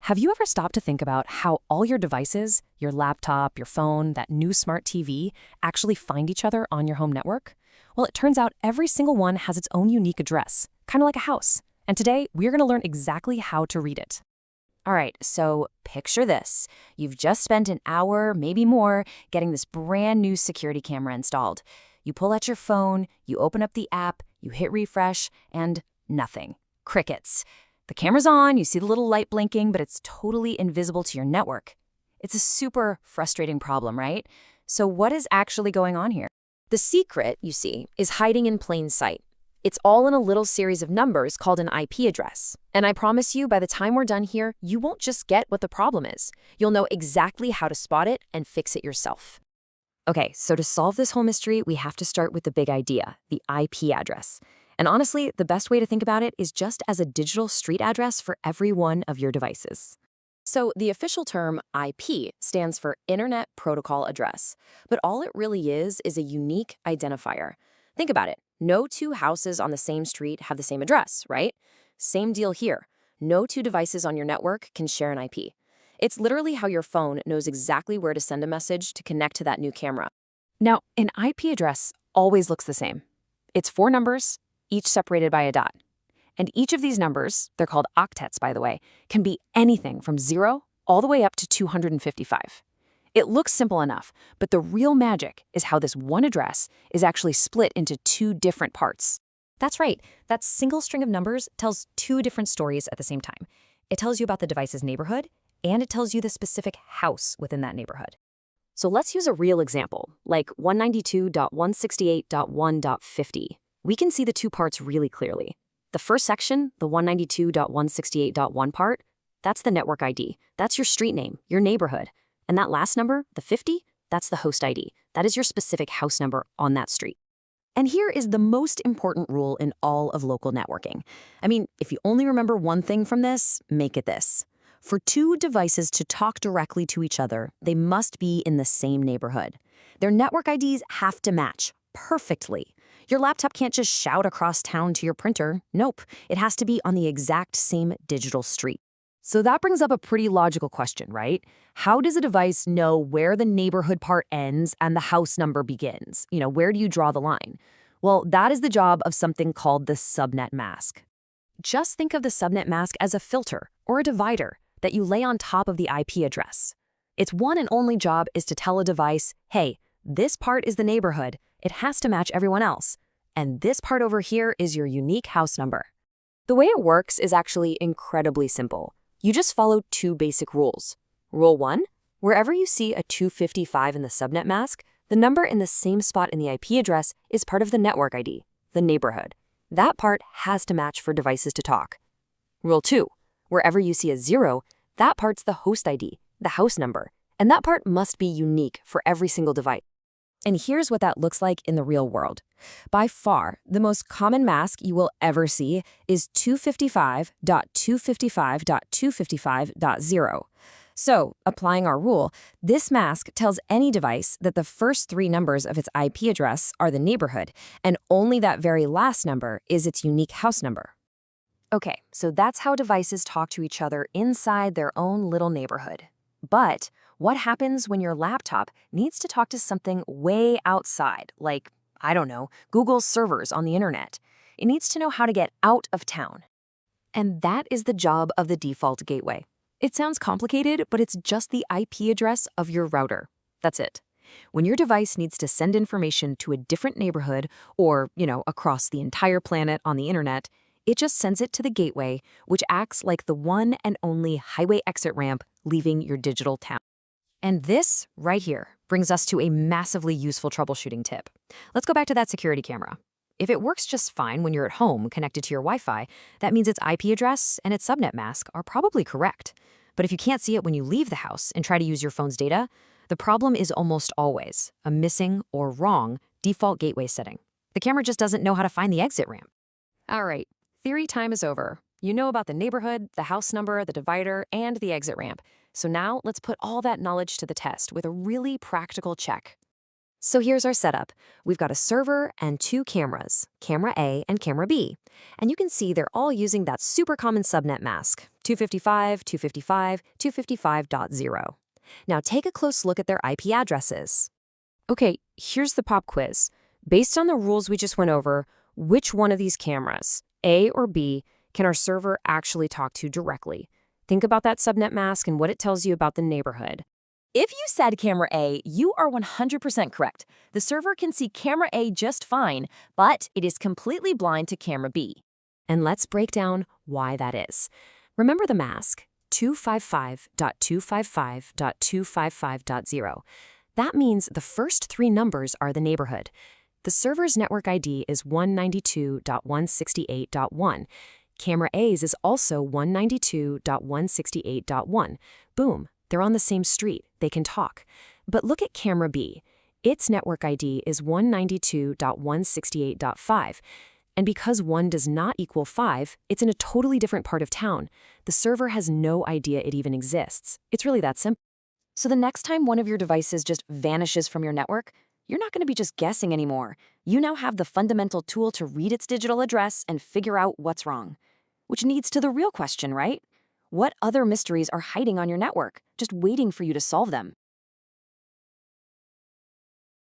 Have you ever stopped to think about how all your devices, your laptop, your phone, that new smart TV, actually find each other on your home network? Well, it turns out every single one has its own unique address, kind of like a house. And today, we're going to learn exactly how to read it. All right, so picture this. You've just spent an hour, maybe more, getting this brand new security camera installed. You pull out your phone, you open up the app, you hit refresh, and nothing. Crickets. The camera's on, you see the little light blinking, but it's totally invisible to your network. It's a super frustrating problem, right? So what is actually going on here? The secret, you see, is hiding in plain sight. It's all in a little series of numbers called an IP address. And I promise you, by the time we're done here, you won't just get what the problem is. You'll know exactly how to spot it and fix it yourself. Okay, so to solve this whole mystery, we have to start with the big idea, the IP address. And honestly, the best way to think about it is just as a digital street address for every one of your devices. So the official term IP stands for Internet Protocol Address, but all it really is a unique identifier. Think about it. No two houses on the same street have the same address, right? Same deal here. No two devices on your network can share an IP. It's literally how your phone knows exactly where to send a message to connect to that new camera. Now, an IP address always looks the same. It's 4 numbers, each separated by a dot. And each of these numbers, they're called octets, by the way, can be anything from 0 all the way up to 255. It looks simple enough, but the real magic is how this one address is actually split into 2 different parts. That's right, that single string of numbers tells 2 different stories at the same time. It tells you about the device's neighborhood, and it tells you the specific house within that neighborhood. So let's use a real example, like 192.168.1.50. We can see the 2 parts really clearly. The first section, the 192.168.1 part, that's the network ID. That's your street name, your neighborhood. And that last number, the 50, that's the host ID. That is your specific house number on that street. And here is the most important rule in all of local networking. I mean, if you only remember one thing from this, make it this. For 2 devices to talk directly to each other, they must be in the same neighborhood. Their network IDs have to match perfectly. Your laptop can't just shout across town to your printer. Nope, it has to be on the exact same digital street. So that brings up a pretty logical question, right? How does a device know where the neighborhood part ends and the house number begins? Where do you draw the line? Well, that is the job of something called the subnet mask. Just think of the subnet mask as a filter or a divider that you lay on top of the IP address. Its one and only job is to tell a device, hey, this part is the neighborhood. It has to match everyone else. And this part over here is your unique house number. The way it works is actually incredibly simple. You just follow 2 basic rules. Rule 1, wherever you see a 255 in the subnet mask, the number in the same spot in the IP address is part of the network ID, the neighborhood. That part has to match for devices to talk. Rule 2, wherever you see a 0, that part's the host ID, the house number, and that part must be unique for every single device. And here's what that looks like in the real world. By far, the most common mask you will ever see is 255.255.255.0. So, applying our rule, this mask tells any device that the first 3 numbers of its IP address are the neighborhood, and only that very last number is its unique house number. Okay, so that's how devices talk to each other inside their own little neighborhood. But what happens when your laptop needs to talk to something way outside, like, I don't know, Google's servers on the internet? It needs to know how to get out of town. And that is the job of the default gateway. It sounds complicated, but it's just the IP address of your router. That's it. When your device needs to send information to a different neighborhood or, across the entire planet on the internet, it just sends it to the gateway, which acts like the one and only highway exit ramp leaving your digital town. And this, right here, brings us to a massively useful troubleshooting tip. Let's go back to that security camera. If it works just fine when you're at home connected to your Wi-Fi, that means its IP address and its subnet mask are probably correct. But if you can't see it when you leave the house and try to use your phone's data, the problem is almost always a missing or wrong default gateway setting. The camera just doesn't know how to find the exit ramp. All right, theory time is over. You know about the neighborhood, the house number, the divider, and the exit ramp. So now let's put all that knowledge to the test with a really practical check. So here's our setup. We've got a server and 2 cameras, camera A and camera B. And you can see they're all using that super common subnet mask, 255, 255, 255.0. Now take a close look at their IP addresses. Okay, here's the pop quiz. Based on the rules we just went over, which one of these cameras, A or B, can our server actually talk to directly? Think about that subnet mask and what it tells you about the neighborhood. If you said camera A, you are 100% correct. The server can see camera A just fine, but it is completely blind to camera B. And let's break down why that is. Remember the mask, 255.255.255.0. That means the first three numbers are the neighborhood. The server's network ID is 192.168.1. Camera A's is also 192.168.1. Boom, they're on the same street. They can talk. But look at camera B. Its network ID is 192.168.5. And because 1 does not equal 5, it's in a totally different part of town. The server has no idea it even exists. It's really that simple. So the next time one of your devices just vanishes from your network, you're not going to be just guessing anymore. You now have the fundamental tool to read its digital address and figure out what's wrong. Which leads to the real question, right? What other mysteries are hiding on your network, just waiting for you to solve them?